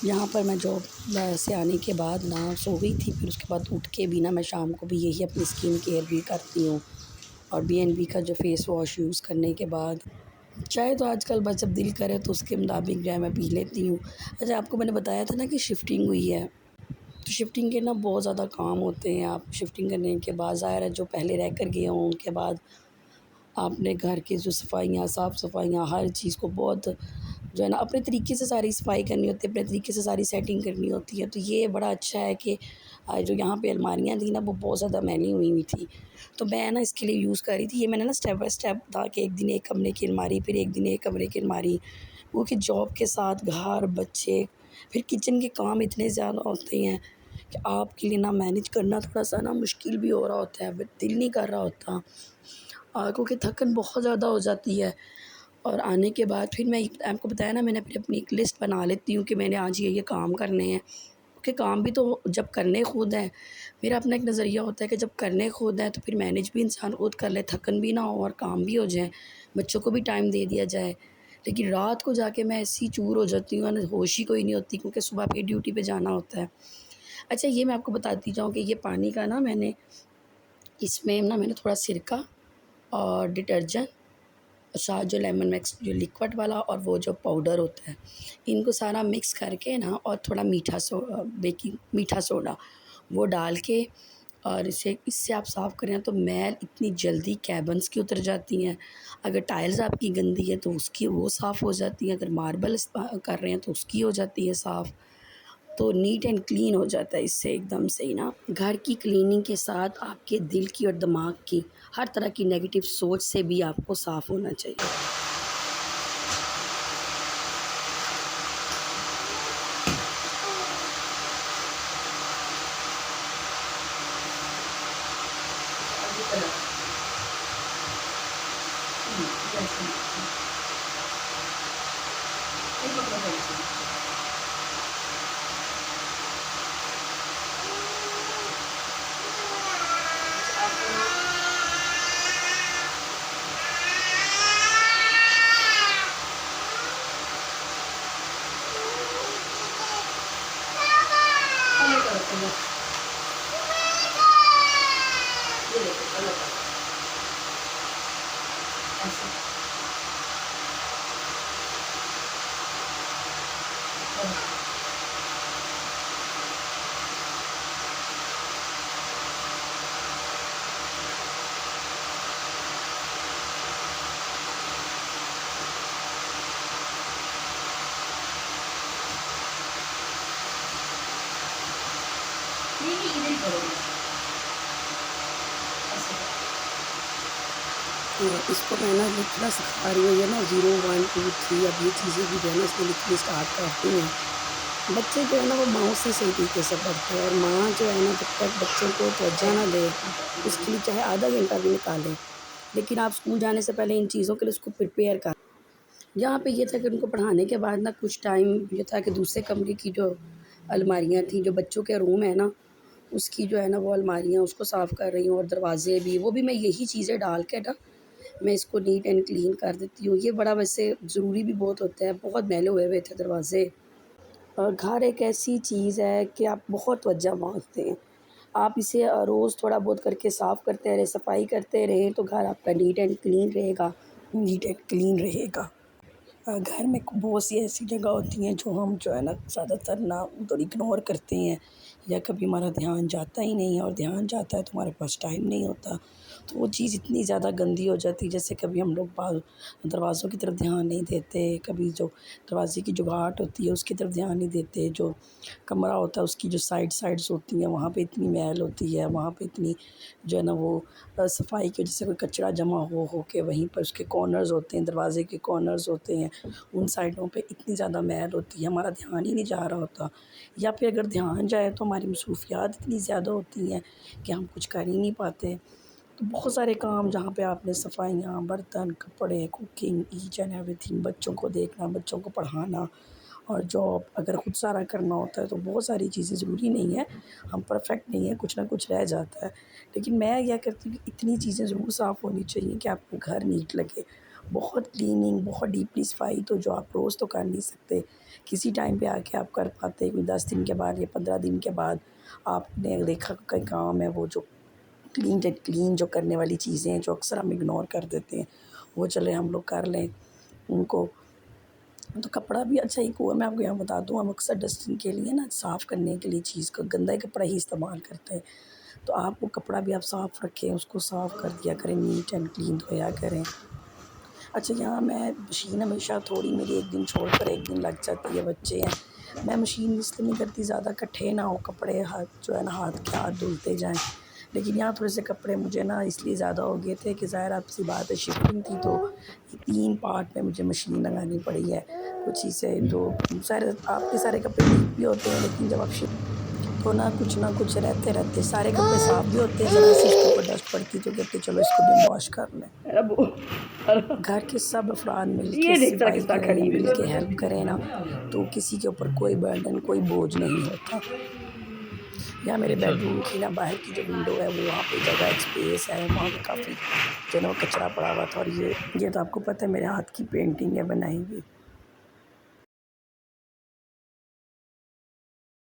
यहाँ पर मैं जॉब से आने के बाद ना सो गई थी, फिर उसके बाद उठ के भी ना मैं शाम को भी यही अपनी स्किन केयर भी करती हूँ। और बीएनबी का जो फेस वॉश यूज़ करने के बाद चाय तो आजकल बस जब दिल करे तो उसके मुताबिक जो है मैं पी लेती हूँ। अच्छा, आपको मैंने बताया था ना कि शिफ्टिंग हुई है, तो शिफ्टिंग के ना बहुत ज़्यादा काम होते हैं। आप शिफ्टिंग करने के बाद ज़ाहिर है जो पहले रह कर गए हों उनके बाद आपने घर की जो सफाइयाँ, साफ़-सफाइयाँ, हर चीज़ को बहुत जो है ना अपने तरीके से सारी सफाई करनी होती है, अपने तरीके से सारी सेटिंग करनी होती है। तो ये बड़ा अच्छा है कि जो यहाँ पे अलमारियाँ थी ना वो बहुत ज़्यादा मैली हुई हुई थी, तो मैं ना इसके लिए यूज़ कर रही थी। ये मैंने ना स्टेप बाय स्टेप था कि एक दिन एक कमरे की अलमारी, फिर एक दिन एक कमरे की अलमारी, वो कि जॉब के साथ घर, बच्चे, फिर किचन के काम इतने ज़्यादा होते हैं कि आपके लिए ना मैनेज करना थोड़ा-सा ना मुश्किल भी हो रहा होता है, बट दिल नहीं कर रहा होता। क्योंकि थकन बहुत ज़्यादा हो जाती है। और आने के बाद फिर मैं आपको बताया ना मैंने अपनी एक लिस्ट बना लेती हूँ कि मैंने आज ये काम करने हैं, क्योंकि काम भी तो जब करने खुद हैं, मेरा अपना एक नज़रिया होता है कि जब करने खुद हैं तो फिर मैनेज भी इंसान खुद कर ले, थकन भी ना हो और काम भी हो जाए, बच्चों को भी टाइम दे दिया जाए। लेकिन रात को जाके मैं ऐसी चूर हो जाती हूँ ना, होश ही कोई नहीं होती, क्योंकि सुबह फिर ड्यूटी पे जाना होता है। अच्छा, ये मैं आपको बताती जाऊँ कि ये पानी का ना इसमें ना मैंने थोड़ा सिरका और डिटर्जेंट, साथ जो लेमन मिक्स जो लिक्विड वाला और वो जो पाउडर होता है, इनको सारा मिक्स करके ना और थोड़ा बेकिंग मीठा सोडा वो डाल के और इससे इससे आप साफ़ करें तो मैल इतनी जल्दी कैबिन्स की उतर जाती हैं। अगर टाइल्स आपकी गंदी है तो उसकी वो साफ़ हो जाती है, अगर मार्बल कर रहे हैं तो उसकी हो जाती है साफ़। तो नीट एंड क्लीन हो जाता है इससे एकदम से ही ना। घर की क्लीनिंग के साथ आपके दिल की और दिमाग की हर तरह की नेगेटिव सोच से भी आपको साफ़ होना चाहिए। इसको मैं ना लिखना सिखा रही हूँ, ये ना 0 1 2 3 अब ये चीज़ें भी जो है ना इसमें लिखनी स्टार्ट करती हैं। बच्चे जो है ना वो माँ से सही तरीके से पढ़ते हैं, और माँ जो है ना जब तक बच्चों को तवज्जो ना दे, उसके लिए चाहे आधा घंटा भी निकालें, लेकिन आप स्कूल जाने से पहले इन चीज़ों के लिए उसको प्रिपेयर कर। यहाँ पे ये था कि उनको पढ़ाने के बाद ना कुछ टाइम ये था कि दूसरे कमरे की जो अलमारियाँ थी, जो बच्चों के रूम है ना, उसकी जो है ना वो अलमारियाँ उसको साफ़ कर रही हूँ, और दरवाज़े भी, वो भी मैं यही चीज़ें डाल के ना मैं इसको नीट एंड क्लीन कर देती हूँ। ये बड़ा वैसे ज़रूरी भी बहुत होता है, बहुत मैले हुए हुए थे दरवाज़े। और घर एक ऐसी चीज़ है कि आप बहुत तवज्जो माँगते हैं। आप इसे रोज़ थोड़ा बहुत करके साफ़ करते रहें, सफाई करते रहें तो घर आपका नीट एंड क्लीन रहेगा, नीट एंड क्लीन रहेगा। घर में बहुत सी ऐसी जगह होती हैं जो हम जो है ना ज़्यादातर ना उधर इग्नोर करते हैं, या कभी हमारा ध्यान जाता ही नहीं है, और ध्यान जाता है तो हमारे पास टाइम नहीं होता, तो वो चीज़ इतनी ज़्यादा गंदी हो जाती है। जैसे कभी हम लोग दरवाज़ों की तरफ ध्यान नहीं देते, कभी जो दरवाज़े की जो घाट होती है उसकी तरफ ध्यान नहीं देते, जो कमरा होता है उसकी जो साइड्स होती हैं वहाँ पे इतनी मैल होती है, वहाँ पे इतनी जो है ना वो सफाई की वजह से कोई कचरा जमा हो के वहीं पर उसके कॉर्नर्स होते हैं, दरवाजे के कॉर्नर्स होते हैं, उन साइडों पे इतनी ज़्यादा मैल होती है, हमारा ध्यान ही नहीं जा रहा होता, या फिर अगर ध्यान जाए तो हमारी मसरूफियात इतनी ज़्यादा होती हैं कि हम कुछ कर ही नहीं पाते। तो बहुत सारे काम जहाँ पे आपने सफाइयाँ, बर्तन, कपड़े, कुकिंग, ईच एंड एवरीथिंग, बच्चों को देखना, बच्चों को पढ़ाना, और जॉब अगर खुद सारा करना होता है तो बहुत सारी चीज़ें, ज़रूरी नहीं है हम परफेक्ट नहीं है, कुछ ना कुछ रह जाता है। लेकिन मैं क्या करती हूँ कि इतनी चीज़ें ज़रूर साफ़ होनी चाहिए कि आपको घर नीट लगे, बहुत क्लीनिंग, बहुत डीपली सफाई तो जो आप रोज़ तो कर नहीं सकते, किसी टाइम पे आके आप कर पाते, कोई 10 दिन के बाद या 15 दिन के बाद आपने देखा कोई काम है वो जो क्लीन जो करने वाली चीज़ें हैं जो अक्सर हम इग्नोर कर देते हैं, वो चले हम लोग कर लें उनको। तो कपड़ा भी अच्छा एक हुआ, मैं आपको यहाँ बता दूँ, हम अक्सर डस्टिंग के लिए ना साफ़ करने के लिए चीज़ को गंदा कपड़ा ही इस्तेमाल करते हैं। तो आप वो कपड़ा भी आप साफ़ रखें, उसको साफ़ कर दिया करें, नीट एंड क्लीन धोया करें। अच्छा यहाँ मैं मशीन हमेशा थोड़ी मेरी एक दिन छोड़कर एक दिन लग जाती है, बच्चे हैं। मैं मशीन इसलिए नहीं करती ज़्यादा इकट्ठे ना हो कपड़े, हाथ जो है ना हाथ के हाथ धुलते जाएँ। लेकिन यहाँ थोड़े से कपड़े मुझे ना इसलिए ज़्यादा हो गए थे कि ज़ाहिर सी बात है शिफ्टिंग थी तो 3 पार्ट में मुझे मशीन लगानी पड़ी है। कुछ चीज़ें जो सारे आपके सारे कपड़े नीट भी होते हैं लेकिन जब आप तो ना कुछ रहते सारे कपड़े साफ़ भी होते हैं, ज़रा सी इसके ऊपर डस्ट पड़ती तो कहते चलो इसको भी हम वॉश कर लें। घर के सब अफराद मिल के सफाई करें, मिल के हेल्प करें ना, तो किसी के ऊपर कोई बर्डन, कोई बोझ नहीं होता। या मेरे बेडरूम की ना बाहर की जो विंडो है वो वहाँ पे जगह एक स्पेस है, वहाँ पे काफ़ी जो है ना वो कचरा पड़ा हुआ था और ये तो आपको पता है मेरे हाथ की पेंटिंग है बनाई हुई।